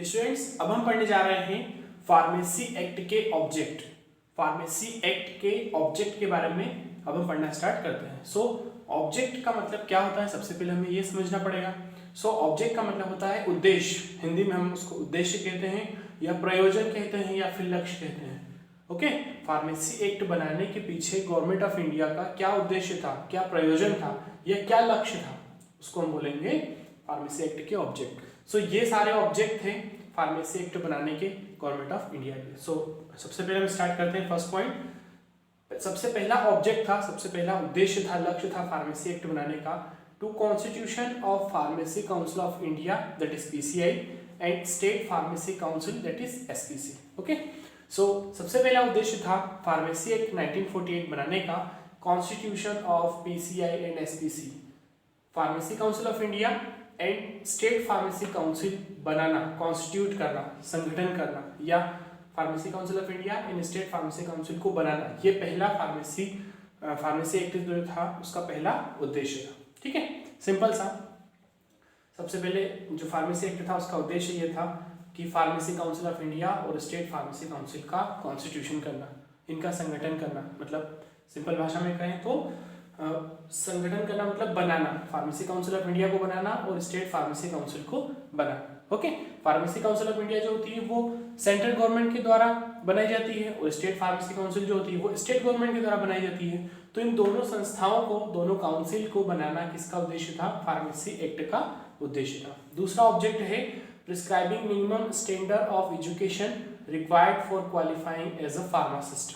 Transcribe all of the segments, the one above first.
Students, अब हम पढ़ने जा रहे हैं फार्मेसी एक्ट के ऑब्जेक्ट। फार्मेसी एक्ट के ऑब्जेक्ट के बारे में अब हम पढ़ना स्टार्ट करते हैं। सो ऑब्जेक्ट का मतलब क्या होता है, सबसे पहले हमें ये समझना पड़ेगा। सो ऑब्जेक्ट का मतलब होता है उद्देश्य। हिंदी में हम उसको उद्देश्य कहते हैं या प्रयोजन कहते हैं या फिर लक्ष्य कहते हैं। ओके, फार्मेसी एक्ट बनाने के पीछे गवर्नमेंट ऑफ इंडिया का क्या उद्देश्य था, क्या प्रयोजन था या क्या लक्ष्य था, उसको हम बोलेंगे फार्मेसी एक्ट के ऑब्जेक्ट। सो ये सारे ऑब्जेक्ट थे फार्मेसी एक्ट बनाने के गवर्नमेंट ऑफ इंडिया के। सो सबसे पहले हम स्टार्ट करते हैं फर्स्ट पॉइंट। सबसे पहला ऑब्जेक्ट था, सबसे पहला उद्देश्य था, लक्ष्य था फार्मेसी एक्ट बनाने का, to constitution of pharmacy council of India that is PCI and state pharmacy council that is SPC. Okay, so सबसे पहला उद्देश्य था फार्मेसी एक्ट 1948 बनाने का, constitution of PCI and SPC, pharmacy council of India and state pharmacy council बनाना, constitute करना, संगठन करना, या pharmacy council of India and state pharmacy council को बनाना, ये पहला फार्मेसी एक्ट जो था उसका पहला उद्देश्य था। ठीक है, सिंपल सा। सबसे पहले जो फार्मेसी एक्ट था उसका उद्देश्य ये था कि फार्मेसी काउंसिल ऑफ इंडिया और स्टेट फार्मेसी काउंसिल का कॉन्स्टिट्यूशन करना, इनका संगठन करना, मतलब सिंपल भाषा में कहें तो संगठन करना मतलब बनाना, फार्मेसी काउंसिल ऑफ इंडिया को बनाना और स्टेट फार्मेसी काउंसिल को बनाना। Okay, pharmacy council of India जो होती है वो सेंट्रल गवर्नमेंट के द्वारा बनाई जाती है और स्टेट फार्मेसी काउंसिल जो होती है वो स्टेट गवर्नमेंट के द्वारा बनाई जाती है। तो इन दोनों संस्थाओं को, दोनों काउंसिल को बनाना किसका उद्देश्य था, फार्मेसी एक्ट का उद्देश्य था। दूसरा ऑब्जेक्ट है prescribing minimum standard of education required for qualifying as a pharmacist.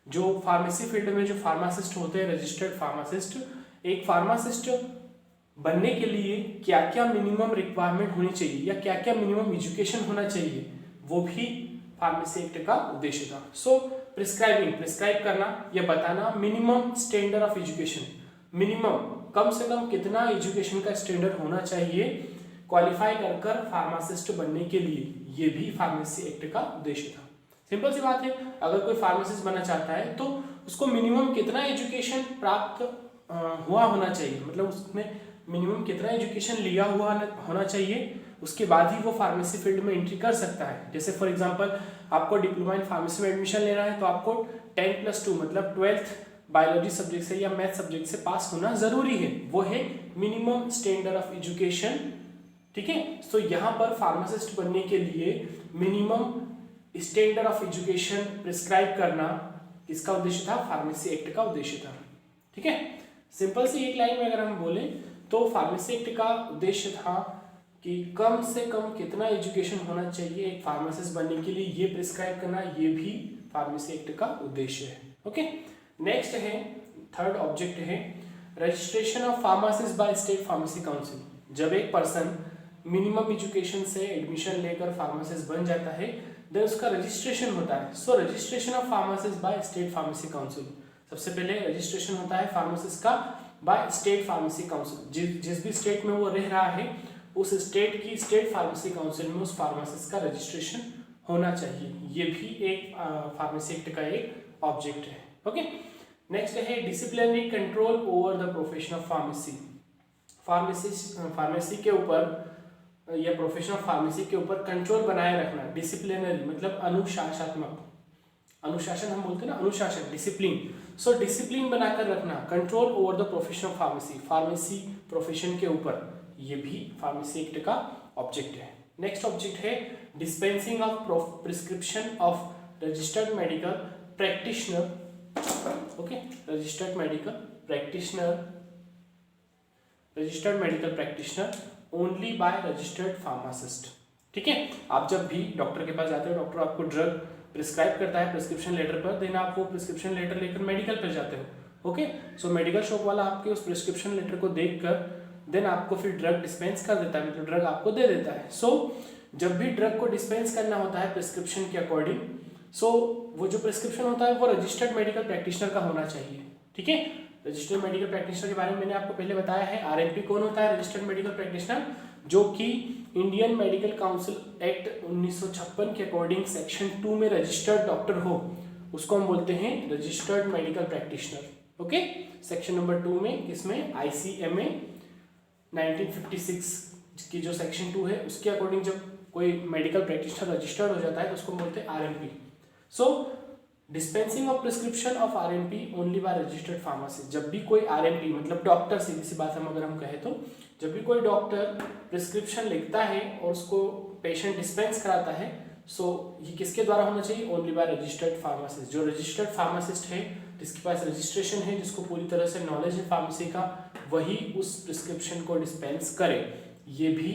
जो फार्मेसी फील्ड में जो फार्मासिस्ट होते हैं, रजिस्टर्ड फार्मासिस्ट, एक फार्मासिस्ट बनने के लिए क्या क्या मिनिमम रिक्वायरमेंट होनी चाहिए या क्या क्या मिनिमम एजुकेशन होना चाहिए, वो भी फार्मेसी एक्ट का उद्देश्य था। सो प्रिस्क्राइब करना या बताना minimum standard of education, minimum कम से कम कितना एजुकेशन का स्टैंडर्ड होना चाहिए क्वालिफाई कर फार्मासिस्ट बनने के लिए, ये भी फार्मेसी एक्ट का उद्देश्य था। सिंपल सी बात है, अगर कोई फार्मासिस्ट बनना चाहता है तो उसको मिनिमम कितना एजुकेशन प्राप्त हुआ होना चाहिए, मतलब उसमें मिनिमम कितना एजुकेशन लिया हुआ होना चाहिए, उसके बाद ही वो फार्मेसी फील्ड में एंट्री कर सकता है। जैसे फॉर एग्जांपल आपको डिप्लोमा इन फार्मेसी में एडमिशन लेना है तो आपको 10+2 मतलब 12th बायोलॉजी सब्जेक्ट से या मैथ सब्जेक्ट से पास होना जरूरी है, वो है मिनिमम स्टैंडर्ड ऑफ एजुकेशन। ठीक है, तो यहाँ पर फार्मासिस्ट बनने के लिए minimum standard of education prescribe करना किसका उद्देश्य था, फार्मेसी एक्ट का उद्देश्य था। ठीक है, सिंपल सी एक लाइन में अगर हम बोले तो फार्मेसी एक्ट का उद्देश्य था कि कम से कम कितना एजुकेशन होना चाहिए एक फार्मासिस्ट बनने के लिए, ये प्रिस्क्राइब करना, ये भी फार्मेसी एक्ट का उद्देश्य है। ओके, नेक्स्ट है थर्ड ऑब्जेक्ट है registration of pharmacist by state pharmacy council. जब एक पर्सन मिनिमम एजुकेशन से एडमिशन लेकर फार्मासिस्ट बन जाता है देन उसका रजिस्ट्रेशन होता है। सो registration of pharmacist by state pharmacy council, सबसे पहले रजिस्ट्रेशन होता है फार्मासिस्ट का बाय स्टेट फार्मेसी काउंसिल। जिस भी स्टेट में वो रह रहा है उस स्टेट की स्टेट फार्मेसी काउंसिल में उस फार्मासिस्ट का रजिस्ट्रेशन होना चाहिए, ये भी एक फार्मेसी एक्ट का एक ऑब्जेक्ट है। ओके, नेक्स्ट है disciplinary control over the profession of pharmacy. Pharmacy के ऊपर या प्रोफेशन ऑफ फार्मेसी के ऊपर कंट्रोल बनाए रखना, डिसिप्लिनरी मतलब अनुशासनात्मक, अनुशासन हम बोलते हैं ना, अनुशासन, डिसिप्लिन। सो डिसिप्लिन बनाकर रखना, control over the profession of pharmacy, pharmacy profession के ऊपर, ये भी फार्मेसी एक्ट का ऑब्जेक्ट है। नेक्स्ट ऑब्जेक्ट है dispensing of prescription of registered medical practitioner. Okay, registered medical practitioner only by registered pharmacist. ठीक है, आप जब भी डॉक्टर के पास जाते हो, डॉक्टर आपको ड्रग प्रिस्क्राइब करता है प्रिस्क्रिप्शन लेटर पर, देन आप वो प्रिस्क्रिप्शन लेटर लेकर मेडिकल पर जाते हो। ओके, सो मेडिकल शॉप वाला आपके उस प्रिस्क्रिप्शन लेटर को देखकर देन आपको फिर ड्रग डिस्पेंस कर देता है, मतलब ड्रग आपको दे देता है। सो जब भी ड्रग को डिस्पेंस करना होता है प्रिस्क्रिप्शन के अकॉर्डिंग, सो वो जो प्रिस्क्रिप्शन होता है वो रजिस्टर्ड मेडिकल प्रैक्टिशनर का होना चाहिए। ठीक है, रजिस्टर्ड मेडिकल प्रैक्टिशनर के बारे में मैंने आपको पहले बताया है। आरएमपी कौन होता है, रजिस्टर्ड मेडिकल प्रैक्टिशनर, जो कि इंडियन मेडिकल काउंसिल एक्ट 1956 के अकॉर्डिंग सेक्शन 2 में रजिस्टर्ड डॉक्टर हो, उसको हम बोलते हैं registered medical practitioner. Okay, section number 2 में, इसमें आईसीएमए 1956 की जो सेक्शन 2 है उसके अकॉर्डिंग जब कोई मेडिकल प्रैक्टिशनर रजिस्टर्ड हो जाता है तो उसको बोलते हैं RMP. So dispensing of prescription of RMP only by registered pharmacist. जब भी कोई आरएमपी मतलब डॉक्टर, सीधी सी बात अगर हम कहें तो जब भी कोई डॉक्टर प्रिस्क्रिप्शन लिखता है और उसको पेशेंट डिस्पेंस कराता है, सो ये किसके द्वारा होना चाहिए? Only by registered pharmacist. जो रजिस्टर्ड फार्मासिस्ट है, जिसके पास रजिस्ट्रेशन है, जिसको पूरी तरह से नॉलेज है फार्मेसी का, वही उस प्रिस्क्रिप्शन को डिस्पेंस करे। ये भी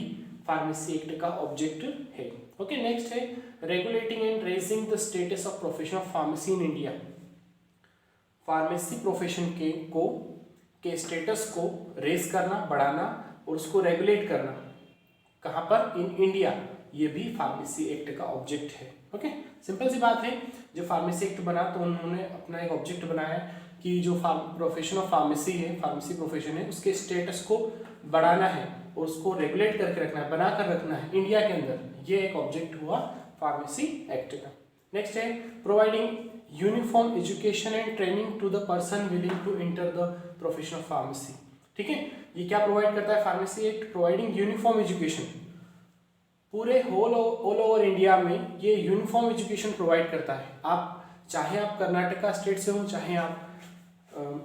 फार्मेसी एक्ट का ऑब्जेक्ट है। ओके, नेक्स्ट है regulating and raising the status of profession of pharmacy in India. Pharmacy profession के स्टेटस को रेज करना, बढ़ाना और उसको रेगुलेट करना, कहाँ पर? In India. ये भी फार्मेसी एक्ट का ऑब्जेक्ट है। ओके, सिंपल सी बात है, जब फार्मेसी एक्ट बना तो उन्होंने अपना एक ऑब्जेक्ट बनाया कि जो प्रोफेशन ऑफ फार्मेसी है, फार्मेसी प्रोफेशन है, उसके स्टेटस को बढ़ाना है और उसको रेगुलेट करके रखना है, बना कर रखना है इंडिया के अंदर। ये एक ऑब्जेक्ट हुआ फार्मेसी एक्ट का। नेक्स्ट है providing uniform education and training to the person willing to enter the profession of pharmacy. ठीक है, ये क्या प्रोवाइड करता है pharmacy act? Providing uniform education. पूरे ऑल ओवर इंडिया में ये यूनिफॉर्म एजुकेशन प्रोवाइड करता है। चाहे आप कर्नाटका स्टेट से हो, चाहे आप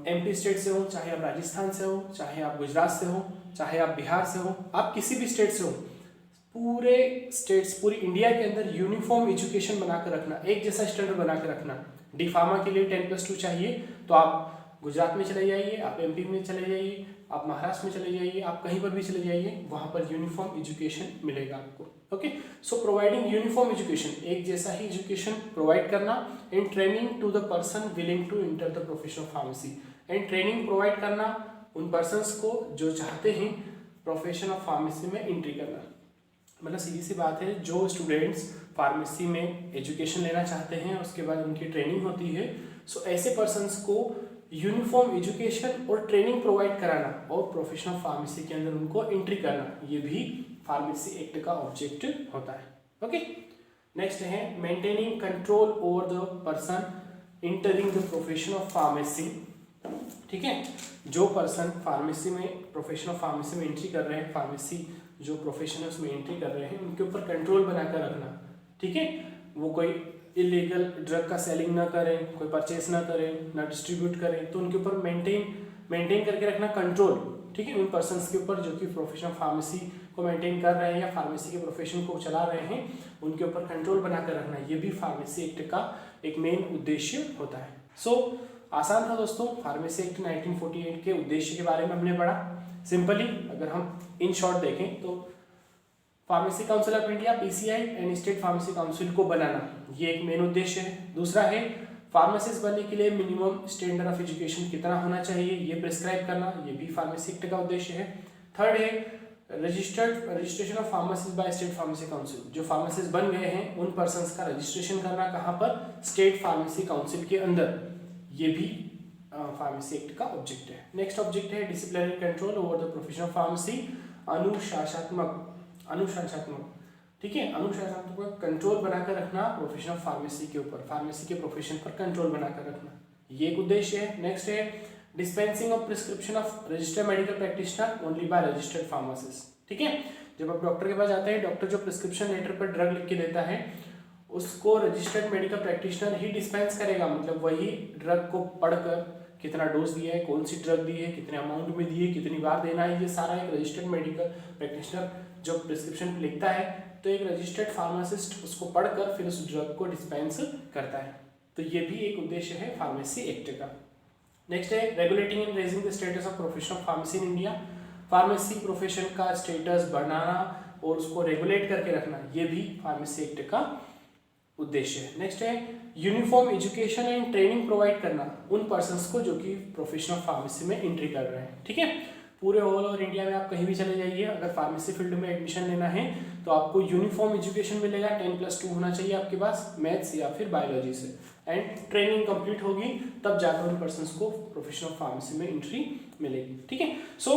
एमपी स्टेट से हो, चाहे आप राजस्थान से हो, चाहे आप गुजरात से हो, चाहे आप बिहार से हो, आप किसी भी स्टेट से हो, पूरे स्टेट्स, पूरी इंडिया के अंदर यूनिफॉर्म एजुकेशन बनाकर रखना, एक जैसा स्टैंडर्ड बनाकर रखना। डी फार्मा के लिए 10+2 चाहिए तो आप गुजरात में चले जाइए, आप एमपी में चले जाइए, आप महाराष्ट्र में चले जाइए, आप कहीं पर भी चले जाइए, वहाँ पर यूनिफॉर्म एजुकेशन मिलेगा आपको। Okay, so providing uniform education, एक जैसा ही एजुकेशन प्रोवाइड करना। And training to the person willing to enter the profession of pharmacy. And training provide करना उन पर्सनस को जो चाहते हैं प्रोफेशन ऑफ फार्मेसी में एंट्री करना। मतलब सीधी सी बात है, जो स्टूडेंट्स फार्मेसी में एजुकेशन लेना चाहते हैं, उसके बाद उनकी ट्रेनिंग होती है, सो ऐसे पर्सनस को यूनिफॉर्म एजुकेशन और ट्रेनिंग प्रोवाइड कराना और प्रोफेशन ऑफ फार्मेसी के अंदर उनको एंट्री करना, ये भी फार्मेसी एक्ट का ऑब्जेक्ट होता है। ओके, नेक्स्ट है maintaining control over the person entering the profession of pharmacy. ठीक है, जो पर्सन फार्मेसी में, प्रोफेशन ऑफ फार्मेसी में एंट्री कर रहे हैं, फार्मेसी जो प्रोफेशन है उसमें एंट्री कर रहे हैं, उनके ऊपर कंट्रोल बनाकर रखना। ठीक है, वो कोई इलीगल ड्रग का सेलिंग ना करें, कोई परचेस ना करें, ना डिस्ट्रीब्यूट करें, तो उनके ऊपर मेंटेन करके रखना कंट्रोल। ठीक है, उन पर्सन्स के ऊपर जो कि प्रोफेशन ऑफ फार्मेसी को मेंटेन कर रहे हैं या फार्मेसी के प्रोफेशन को चला रहे हैं, उनके ऊपर कंट्रोल बनाकर रखना, ये भी फार्मेसी एक्ट का एक मेन उद्देश्य होता है। सो आसान था दोस्तों, फार्मेसी एक्ट 1948 के उद्देश्य के बारे में हमने पढ़ा। सिंपली अगर हम इन शॉर्ट देखें तो pharmacy council of India PCI and state pharmacy council को बनाना, ये एक मेन उद्देश्य है। दूसरा है फार्मासिस्ट बनने के लिए मिनिमम स्टैंडर्ड ऑफ एजुकेशन कितना होना चाहिए, ये प्रिस्क्राइब करना, ये भी फार्मेसी एक्ट का उद्देश्य है। थर्ड है registration of pharmacist by state pharmacy council. जो फार्मासिस्ट बन गए हैं उन पर्सन्स का रजिस्ट्रेशन करना, कहाँ पर? स्टेट फार्मेसी काउंसिल के अंदर, ये भी फार्मेसी एक्ट का ऑब्जेक्ट है। नेक्स्ट ऑब्जेक्ट है disciplinary control over the profession of pharmacy. अनुशासनात्मक, ठीक है, अनुशासनात्मक कंट्रोल बनाकर रखना प्रोफेशन ऑफ फार्मेसी के ऊपर, फार्मेसी के प्रोफेशन पर कंट्रोल बनाकर रखना, ये एक उद्देश्य है। नेक्स्ट है dispensing of prescription of registered medical practitioner only by registered pharmacist. ठीक है, जब आप डॉक्टर के पास जाते हैं, डॉक्टर जो प्रिस्क्रिप्शन लेटर पर ड्रग लिख के देता है, उसको रजिस्टर्ड मेडिकल प्रैक्टिशनर ही डिस्पेंस करेगा। मतलब वही ड्रग को पढ़कर कितना डोज दिया है, कौन सी ड्रग दी है, कितने अमाउंट में दी है, कितनी बार देना है, ये सारा एक रजिस्टर्ड मेडिकल प्रैक्टिशनर जो प्रिस्क्रिप्शन लिखता है, तो एक रजिस्टर्ड फार्मासिस्ट उसको पढ़कर फिर उस ड्रग को डिस्पेंस करता है। तो ये भी एक उद्देश्य है फार्मेसी एक्ट का। नेक्स्ट है regulating and raising the status of profession of pharmacy in India. Pharmacy profession का स्टेटस बढ़ाना और उसको रेगुलेट करके रखना, ये भी फार्मेसी एक्ट का उद्देश्य है। नेक्स्ट है uniform education and training provide करना उन पर्सन्स को जो कि प्रोफेशन ऑफ फार्मेसी में एंट्री कर रहे हैं। ठीक है, पूरे ऑल ओवर इंडिया में आप कहीं भी चले जाइए, अगर फार्मेसी फील्ड में एडमिशन लेना है तो आपको यूनिफॉर्म एजुकेशन मिलेगा, 10+2 होना चाहिए आपके पास मैथ्स या फिर बायोलॉजी से, एंड ट्रेनिंग कंप्लीट होगी तब जाकर उन पर्सन्स को प्रोफेशन ऑफ फार्मेसी में एंट्री मिलेगी। ठीक है, सो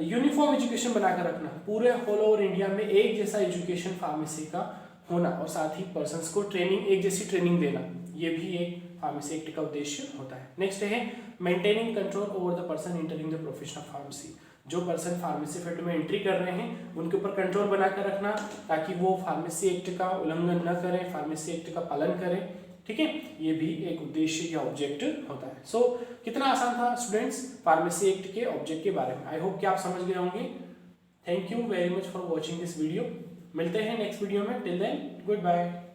यूनिफॉर्म एजुकेशन बनाकर रखना, पूरे ऑल ओवर इंडिया में एक जैसा एजुकेशन फार्मेसी का होना और साथ ही पर्सन्स को ट्रेनिंग, एक जैसी ट्रेनिंग देना, ये भी एक फार्मेसी एक्ट का उद्देश्य होता है। नेक्स्ट है maintaining control over the person entering the profession of pharmacy. जो पर्सन फार्मेसी फील्ड में एंट्री कर रहे हैं उनके ऊपर कंट्रोल बना कर रखना, ताकि वो फार्मेसी एक्ट का उल्लंघन न करें, फार्मेसी एक्ट का पालन करें। ठीक है, ये भी एक उद्देश्य या ऑब्जेक्ट होता है। सो कितना आसान था स्टूडेंट्स फार्मेसी एक्ट के ऑब्जेक्ट के बारे में। आई होप कि आप समझ गए होंगे। Thank you very much for watching this video. मिलते हैं नेक्स्ट वीडियो में। Till then good bye.